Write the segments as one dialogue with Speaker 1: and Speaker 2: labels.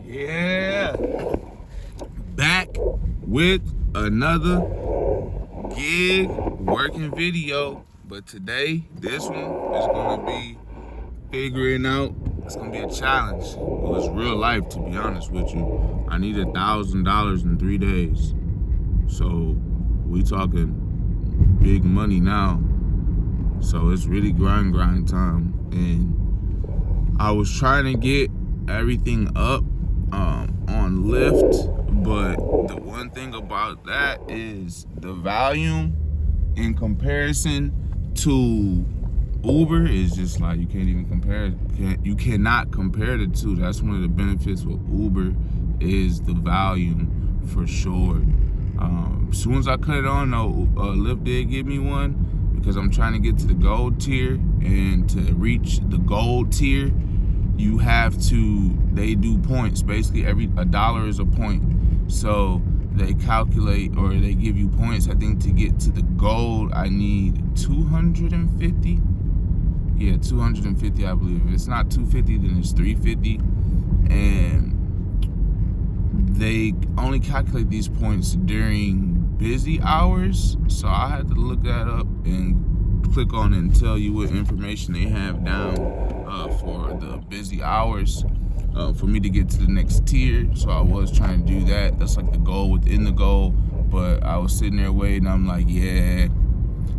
Speaker 1: Yeah, back with another gig working video, but today this one is gonna be figuring out. It's gonna be a challenge. Well, it's real life, to be honest with you. I need $1,000 in 3 days, so we talking big money now. So it's really grind time, and I was trying to get everything up on Lyft, but the one thing about that is the volume in comparison to Uber is just like you can't even compare. You cannot compare the two. That's one of the benefits with Uber is the volume for sure. As soon as I cut it on, though, Lyft did give me one because I'm trying to get to the gold tier, and to reach the gold tier, you have to, they do points. Basically, a dollar is a point. So they calculate, or they give you points. I think to get to the gold, I need 250. Yeah, 250, I believe. If it's not 250, then it's 350. And they only calculate these points during busy hours. So I had to look that up and click on it and tell you what information they have down for the busy hours for me to get to the next tier. So I was trying to do that. That's like the goal within the goal. But I was sitting there waiting. I'm like, yeah,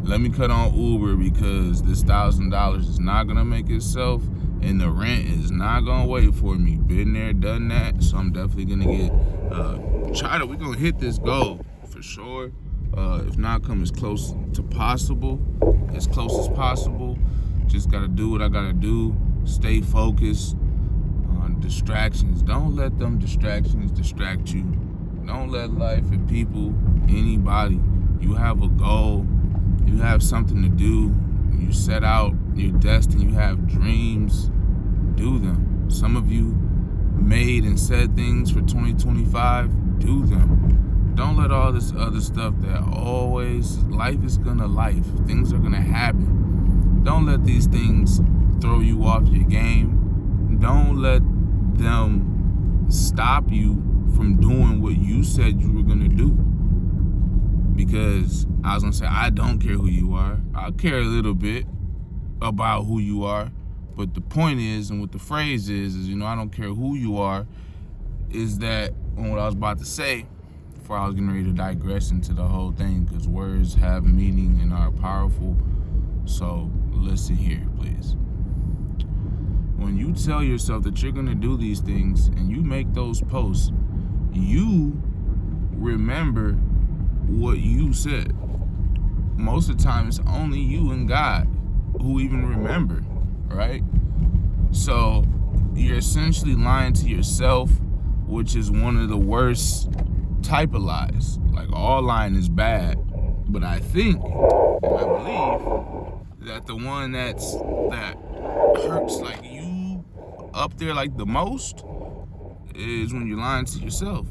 Speaker 1: let me cut on Uber because this $1,000 is not gonna make itself, and the rent is not gonna wait for me. Been there, done that. So I'm definitely gonna get we're gonna hit this goal for sure. If not, come as close as possible. Just gotta do what I gotta do. Stay focused on distractions. Don't let them distractions distract you. Don't let life and people, anybody. You have a goal. You have something to do. You set out your destiny. You have dreams. Do them. Some of you made and said things for 2025. Do them. Don't let all this other stuff that always, life is gonna life. Things are gonna happen. Don't let these things throw you off your game. Don't let them stop you from doing what you said you were gonna do. Because I was gonna say, I don't care who you are. I care a little bit about who you are. But the point is, and what the phrase is, I don't care who you are, is that, and what I was about to say, before I was getting ready to digress into the whole thing, because words have meaning and are powerful. So listen here, please. When you tell yourself that you're gonna do these things and you make those posts, you remember what you said. Most of the time, it's only you and God who even remember, right? So you're essentially lying to yourself, which is one of the worst type of lies. Like, all lying is bad, but I think, and I believe, that the one that hurts like you up there like the most is when you're lying to yourself.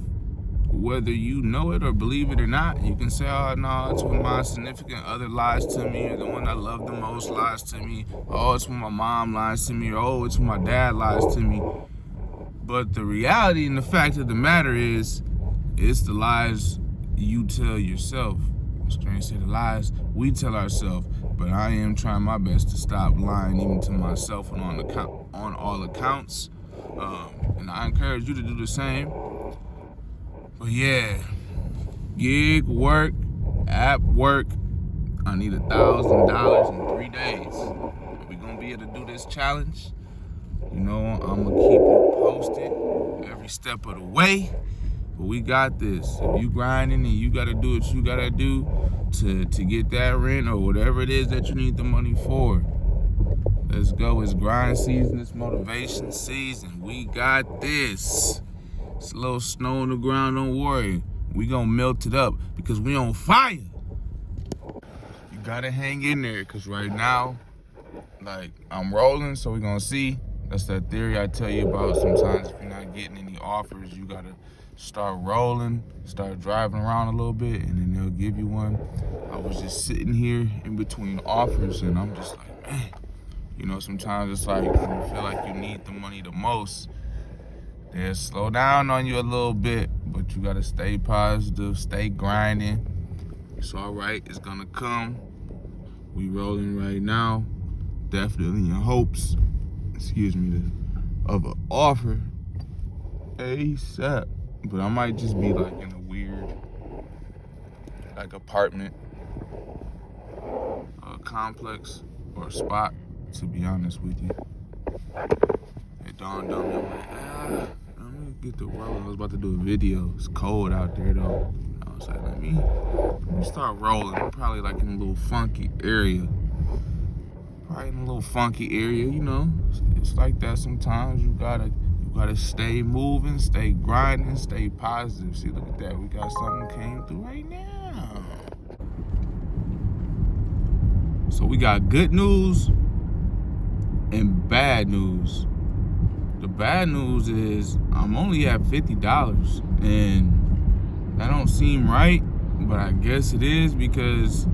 Speaker 1: Whether you know it or believe it or not, you can say, oh, no, it's when my significant other lies to me, or the one I love the most lies to me. Oh, it's when my mom lies to me, or oh, it's when my dad lies to me. But the reality and the fact of the matter is, it's the lies you tell yourself. I'm strange to say the lies we tell ourselves, but I am trying my best to stop lying even to myself and on all accounts. And I encourage you to do the same. But yeah, gig work, app work. I need $1,000 in 3 days. Are we gonna be able to do this challenge? I'm gonna keep you posted every step of the way. But we got this. If you grinding and you gotta do what you gotta do to get that rent or whatever it is that you need the money for, let's go. It's grind season. It's motivation season. We got this. It's a little snow on the ground, don't worry. We gonna melt it up because we on fire. You gotta hang in there, because right now, like, I'm rolling, so we gonna see. That's that theory I tell you about. Sometimes if you're not getting any offers, you gotta start rolling, start driving around a little bit, and then they'll give you one. I was just sitting here in between offers, and I'm just like, man. Sometimes it's like when you feel like you need the money the most, they'll slow down on you a little bit, but you gotta stay positive, stay grinding. It's all right. It's gonna come. We rolling right now. Definitely in hopes, of an offer ASAP. But I might just be like in a weird, like apartment complex or spot. To be honest with you, it dawned on me. I'm like, I'm gonna get the roll. I was about to do a video. It's cold out there though. I was like, let me start rolling. I'm probably like in a little funky area. You know. It's like that sometimes. You gotta stay moving, stay grinding, stay positive. See, look at that. We got something came through right now. So we got good news and bad news. The bad news is I'm only at $50, and that don't seem right, but I guess it is because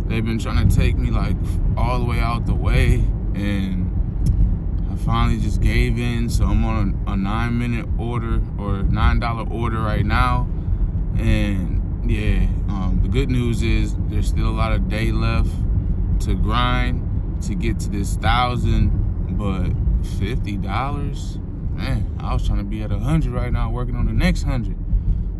Speaker 1: they've been trying to take me like all the way out the way, and I finally just gave in. So I'm on a 9-minute order or $9 order right now, and yeah, the good news is there's still a lot of day left to grind to get to this 1,000, but $50, man, I was trying to be at 100 right now, working on the next 100.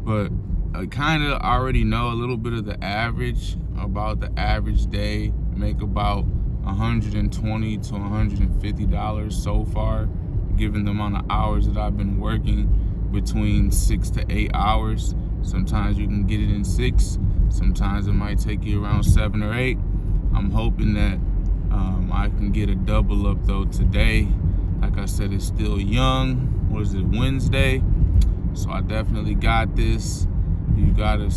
Speaker 1: But I kind of already know a little bit of the average, about the average day, make about $120 to $150 so far, given the amount of hours that I've been working, between 6 to 8 hours. Sometimes you can get it in 6, sometimes it might take you around 7 or 8. I'm hoping that I can get a double up though today. Like I said, it's still young. What is it, Wednesday? So I definitely got this. You gotta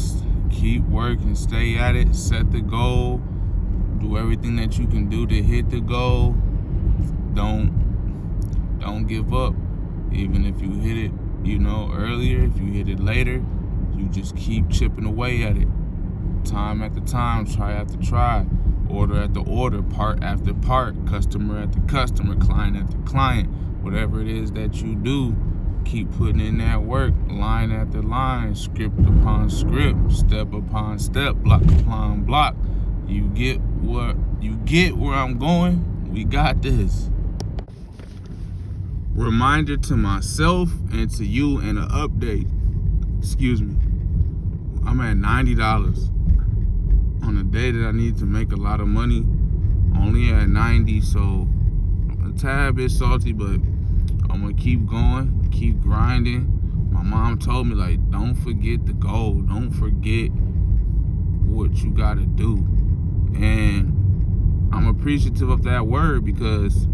Speaker 1: keep working, stay at it, set the goal, do everything that you can do to hit the goal. Don't give up. Even if you hit it, earlier, if you hit it later, you just keep chipping away at it. Time after time, try after try, order after order, part after part, customer after customer, client after client. Whatever it is that you do, keep putting in that work, line after line, script upon script, step upon step, block upon block. You get where I'm going. We got this. Reminder to myself and to you, and an update. I'm at $90 on a day that I need to make a lot of money. Only at 90, so a tad bit salty, but I'm gonna keep going, keep grinding. My mom told me, like, don't forget the goal, don't forget what you gotta do. And I'm appreciative of that word, because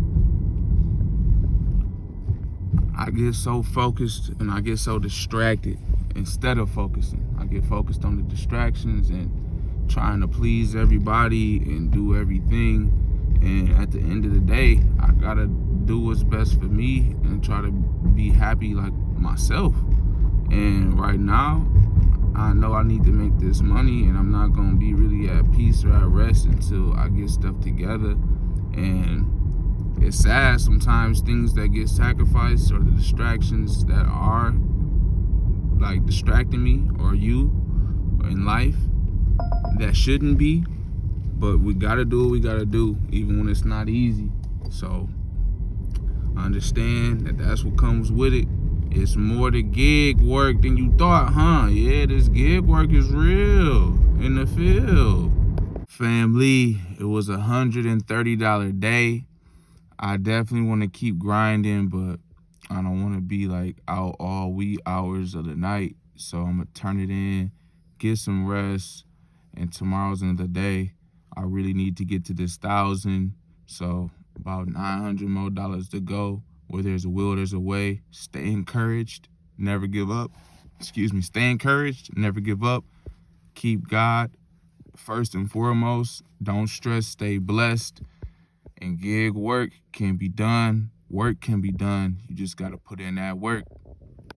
Speaker 1: I get so focused and I get so distracted instead of focusing. I get focused on the distractions and trying to please everybody and do everything. And at the end of the day, I gotta do what's best for me and try to be happy like myself. And right now, I know I need to make this money, and I'm not gonna be really at peace or at rest until I get stuff together. And it's sad sometimes, things that get sacrificed or the distractions that are like distracting me or you in life that shouldn't be, but we gotta do what we gotta do, even when it's not easy. So I understand that that's what comes with it. It's more the gig work than you thought, huh? Yeah, this gig work is real in the field. Family, it was $130 day. I definitely want to keep grinding, but I don't want to be like out all wee hours of the night. So I'm gonna turn it in, get some rest, and tomorrow's another day. I really need to get to this 1,000. So about $900 more to go. Where there's a will, there's a way. Stay encouraged, never give up. Stay encouraged, never give up. Keep God first and foremost. Don't stress, stay blessed. And gig work can be done. Work can be done. You just got to put in that work.